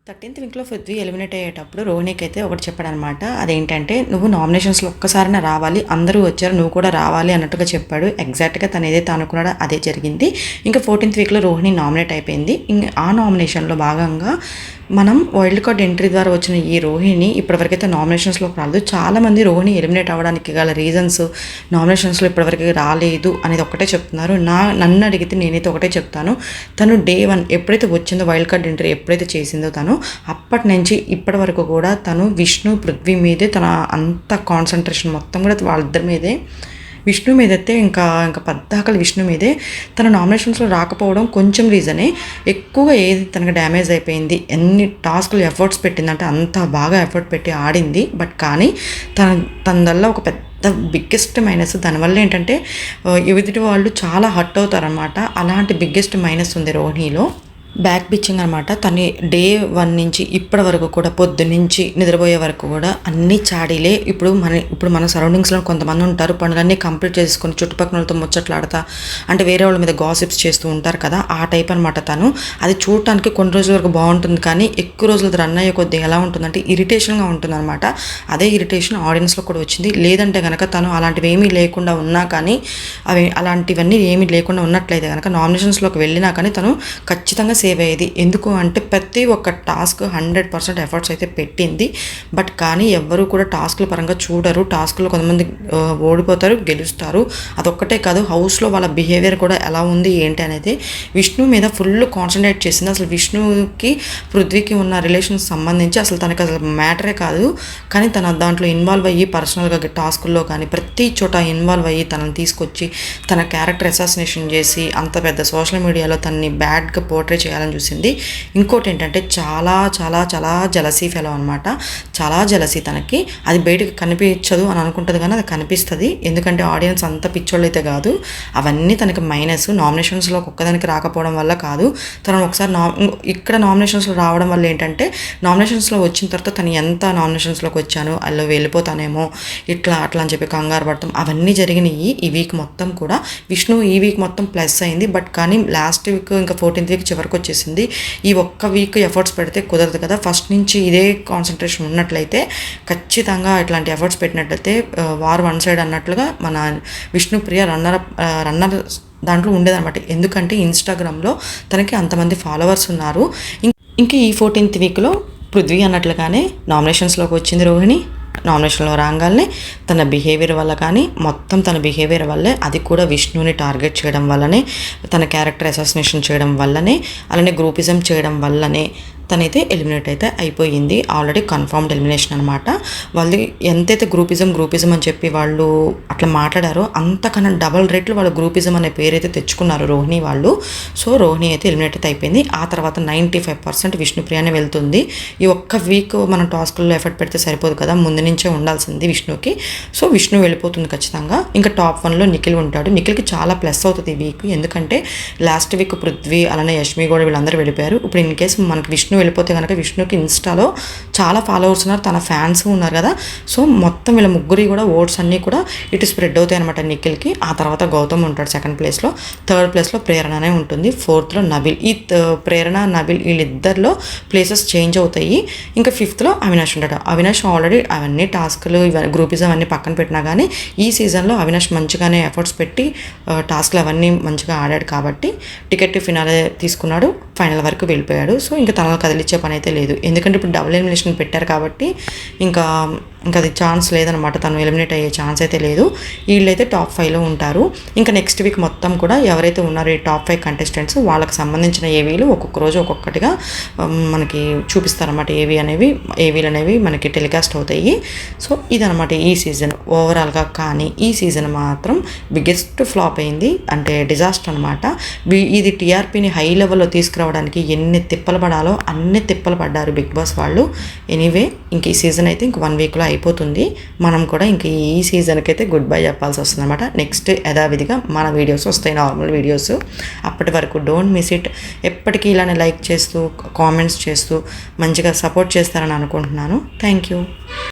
13th వీక్లో Prithvi eliminate అయ్యేటప్పుడు రోహిణికి అయితే ఒకటి చెప్పాడనమాట. అదేంటంటే నువ్వు నామినేషన్స్లో ఒక్కసారైనా రావాలి, అందరూ వచ్చారు, నువ్వు కూడా రావాలి అన్నట్టుగా చెప్పాడు. ఎగ్జాక్ట్గా తను ఏదైతే అనుకున్నాడో అదే జరిగింది. ఇంకా 14th వీక్లో రోహిణి నామినేట్ అయిపోయింది. ఇంకా ఆ నామినేషన్లో భాగంగా మనం వైల్డ్ కార్డ్ ఎంట్రీ ద్వారా వచ్చిన ఈ రోహిణి ఇప్పటివరకైతే నామినేషన్స్లోకి రాలేదు. చాలామంది రోహిణి ఎలిమినేట్ అవ్వడానికి గల రీజన్స్ నామినేషన్స్లో ఇప్పటివరకు రాలేదు అనేది ఒకటే చెప్తున్నారు. నన్ను అడిగితే నేనైతే ఒకటే చెప్తాను, తను డే 1 ఎప్పుడైతే వచ్చిందో వైల్డ్ కార్డ్ ఎంట్రీ ఎప్పుడైతే చేసిందో తను అప్పటి నుంచి ఇప్పటి వరకు కూడా తను విష్ణు పృథ్వీ మీదే తన అంత కాన్సన్ట్రేషన్ మొత్తం కూడా వాళ్ళిద్దరి మీదే, విష్ణు మీదైతే ఇంకా పద్దాకలు విష్ణు మీదే. తన నామినేషన్స్లో రాకపోవడం కొంచెం రీజనే, ఎక్కువగా ఏది తనకు డ్యామేజ్ అయిపోయింది, ఎన్ని టాస్క్లు ఎఫర్ట్స్ పెట్టిందంటే అంత బాగా ఎఫర్ట్ పెట్టి ఆడింది. బట్ కానీ తన వల్ల ఒక పెద్ద బిగ్గెస్ట్ మైనస్, దానివల్ల ఏంటంటే ఎదుటి వాళ్ళు చాలా హర్ట్ అవుతారనమాట. అలాంటి బిగ్గెస్ట్ మైనస్ ఉంది రోహిణిలో, బ్యాక్ పిచ్చింగ్ అనమాట. తను డే 1 నుంచి ఇప్పటి వరకు కూడా పొద్దు నుంచి నిద్రపోయే వరకు కూడా అన్ని చాడీలే. ఇప్పుడు మన సరౌండింగ్స్లో కొంతమంది ఉంటారు, పనులన్నీ కంప్లీట్ చేసుకొని చుట్టుపక్కలతో ముచ్చట్లాడతా అంటే వేరే వాళ్ళ మీద గాసిప్స్ చేస్తూ ఉంటారు కదా, ఆ టైప్ అనమాట తను. అది చూడటానికి కొన్ని రోజుల వరకు బాగుంటుంది, కానీ ఎక్కువ రోజులు రన్ అయ్యే కొద్దిగా ఎలా ఉంటుందంటే ఇరిటేషన్గా ఉంటుంది అనమాట. అదే ఇరిటేషన్ ఆడియన్స్లో కూడా వచ్చింది. లేదంటే కనుక తను అలాంటివి ఏమీ లేకుండా ఉన్నా కానీ, అలాంటివన్నీ ఏమీ లేకుండా ఉన్నట్లయితే కనుక నామినేషన్స్లోకి వెళ్ళినా కానీ తను ఖచ్చితంగా సేవ్ అయ్యేది. ఎందుకు అంటే ప్రతి ఒక్క టాస్క్ 100% ఎఫర్ట్స్ అయితే పెట్టింది. బట్ కానీ ఎవ్వరూ కూడా టాస్క్ల పరంగా చూడరు. టాస్క్లో కొంతమంది ఓడిపోతారు, గెలుస్తారు. అదొక్కటే కాదు, హౌస్లో వాళ్ళ బిహేవియర్ కూడా ఎలా ఉంది ఏంటి అనేది విష్ణు మీద ఫుల్ కాన్సన్ట్రేట్ చేసింది. అసలు విష్ణుకి పృథ్వీకి ఉన్న రిలేషన్స్ సంబంధించి అసలు తనకి అసలు మ్యాటరే కాదు, కానీ తన దాంట్లో ఇన్వాల్వ్ అయ్యి పర్సనల్గా టాస్కుల్లో కానీ ప్రతి చోట ఇన్వాల్వ్ అయ్యి తనని తీసుకొచ్చి తన క్యారెక్టర్ అసాసినేషన్ చేసి అంత పెద్ద సోషల్ మీడియాలో తనని బ్యాడ్గా పోర్ట్రే చేయాలని చూసింది. ఇంకోటి ఏంటంటే చాలా చాలా చాలా జలసీ ఫెలో అనమాట. చాలా జలసీ తనకి. అది బయటకు కనిపించదు అని అనుకుంటుంది, కానీ అది కనిపిస్తుంది. ఎందుకంటే ఆడియన్స్ అంత పిచ్చోళ్ళు అయితే కాదు. అవన్నీ తనకి మైనస్. నామినేషన్స్లో ఒక్కదానికి రాకపోవడం వల్ల కాదు, తను ఒకసారి ఇక్కడ నామినేషన్స్లో రావడం వల్ల ఏంటంటే నామినేషన్స్లో వచ్చిన తర్వాత తను ఎంత నామినేషన్స్లోకి వచ్చాను అలా వెళ్ళిపోతానేమో ఇట్లా అట్లా అని చెప్పి కంగారు పడతాం. అవన్నీ జరిగినాయి ఈ వీక్ మొత్తం కూడా. విష్ణు ఈ వీక్ మొత్తం ప్లస్ అయింది. బట్ కానీ లాస్ట్ వీక్ ఇంకా 14th వీక్ చివరికి వచ్చేసింది. ఈ ఒక్క వీక్ ఎఫర్ట్స్ పెడితే కుదరదు కదా. ఫస్ట్ నుంచి ఇదే కాన్సన్ట్రేషన్ ఉన్నట్లయితే ఖచ్చితంగా ఇట్లాంటి ఎఫర్ట్స్ పెట్టినట్లయితే వార్ వన్ సైడ్ అన్నట్లుగా మన విష్ణుప్రియ రన్నర్ దాంట్లో ఉండేదన్నమాట. ఎందుకంటే ఇన్స్టాగ్రామ్లో తనకి అంతమంది ఫాలోవర్స్ ఉన్నారు. ఇంకా ఈ 14th వీక్లో పృథ్వీ అన్నట్లుగానే నామినేషన్స్లోకి వచ్చింది రోహిణి. నామినేషన్లో రాగానే తన బిహేవియర్ వల్ల కానీ మొత్తం తన బిహేవియర్ వల్లే, అది కూడా విష్ణుని టార్గెట్ చేయడం వల్లనే, తన క్యారెక్టర్ అసాసినేషన్ చేయడం వల్లనే, అలానే గ్రూపిజం చేయడం వల్లనే తనైతే ఎలిమినేట్ అయితే అయిపోయింది. ఆల్రెడీ కన్ఫర్మ్డ్ ఎలిమినేషన్ అనమాట. వాళ్ళు ఎంతైతే గ్రూపిజం అని చెప్పి వాళ్ళు అట్లా మాట్లాడారో అంతకన్నా డబల్ రేట్లు వాళ్ళు గ్రూపిజం అనే పేరైతే తెచ్చుకున్నారు రోహిణి వాళ్ళు. సో రోహిణి అయితే ఎలిమినేట్ అయితే అయిపోయింది. ఆ తర్వాత 95% విష్ణుప్రియనే వెళ్తుంది. ఈ ఒక్క వీక్ మనం టాస్క్లో ఎఫర్ట్ పెడితే సరిపోదు కదా, ముందు నుంచే ఉండాల్సింది విష్ణుకి. సో విష్ణు వెళ్ళిపోతుంది ఖచ్చితంగా. ఇంకా టాప్ 1లో నిఖిల్ ఉంటాడు. నిఖిల్కి చాలా ప్లస్ అవుతుంది ఈ వీక్, ఎందుకంటే లాస్ట్ వీక్ పృథ్వీ అలానే యష్మి కూడా వీళ్ళందరూ వెళ్ళిపోయారు. ఇప్పుడు ఇన్ కేసు మనకి విష్ణు వెళ్ళిపోతే కనుక విష్ణుకి ఇన్స్టాలో చాలా ఫాలోవర్స్ ఉన్నారు, తన ఫ్యాన్స్ ఉన్నారు కదా. సో మొత్తం వీళ్ళ ముగ్గురి కూడా ఓట్స్ అన్నీ కూడా ఇటు స్ప్రెడ్ అవుతాయి అనమాట నిఖిల్కి. ఆ తర్వాత గౌతమ్ ఉంటాడు 2nd ప్లేస్లో, 3rd ప్లేస్లో ప్రేరణనే ఉంటుంది, 4thలో నబిల్. ఈ ప్రేరణ నబిల్ వీళ్ళిద్దరిలో ప్లేసెస్ చేంజ్ అవుతాయి. ఇంకా 5thలో అవినాష్ ఉంటాడు. అవినాష్ ఆల్రెడీ అవన్నీ టాస్క్లు గ్రూపిజం అన్నీ పక్కన పెట్టినా కానీ ఈ సీజన్లో అవినాష్ మంచిగానే ఎఫర్ట్స్ పెట్టి టాస్క్లు అవన్నీ మంచిగా ఆడాడు కాబట్టి టికెట్ ఫినాలే తీసుకున్నాడు, ఫైనల్ వరకు వెళ్ళిపోయాడు. సో ఇంకా తనలో కదిలిచ్చే పని అయితే లేదు, ఎందుకంటే ఇప్పుడు డబుల్ ఎలిమినేషన్ పెట్టారు కాబట్టి ఇంకా అది ఛాన్స్ లేదనమాట. తను ఎలిమినేట్ అయ్యే ఛాన్స్ అయితే లేదు. వీళ్ళైతే టాప్ 5లో ఉంటారు. ఇంకా నెక్స్ట్ వీక్ మొత్తం కూడా ఎవరైతే ఉన్నారో ఈ టాప్ 5 కంటెస్టెంట్స్ వాళ్ళకి సంబంధించిన ఏవీలు ఒక్కొక్క రోజు ఒక్కొక్కటిగా మనకి చూపిస్తారన్నమాట. ఏవీలు అనేవి మనకి టెలికాస్ట్ అవుతాయి. సో ఇదనమాట ఈ సీజన్ ఓవరాల్గా. కానీ ఈ సీజన్ మాత్రం బిగ్గెస్ట్ ఫ్లాప్ అయింది, అంటే డిజాస్టర్ అనమాట. ఇది టీఆర్పీని హై లెవెల్లో తీసుకురావడానికి ఎన్ని తిప్పలు పడాలో అన్ని తిప్పలు పడ్డారు బిగ్ బాస్ వాళ్ళు. ఎనీవే ఇంక ఈ సీజన్ అయితే ఇంక 1 వీక్లో అయిపోతుంది. మనం కూడా ఇంక ఈ సీజన్కి అయితే గుడ్ బై చెప్పాల్సి వస్తుంది అనమాట. నెక్స్ట్ యథావిధిగా మన వీడియోస్ వస్తాయి, నార్మల్ వీడియోస్. అప్పటి వరకు డోంట్ మిస్ ఇట్. ఎప్పటికీ ఇలానే లైక్ చేస్తూ కామెంట్స్ చేస్తూ మంచిగా సపోర్ట్ చేస్తారని అనుకుంటున్నాను. Thank you.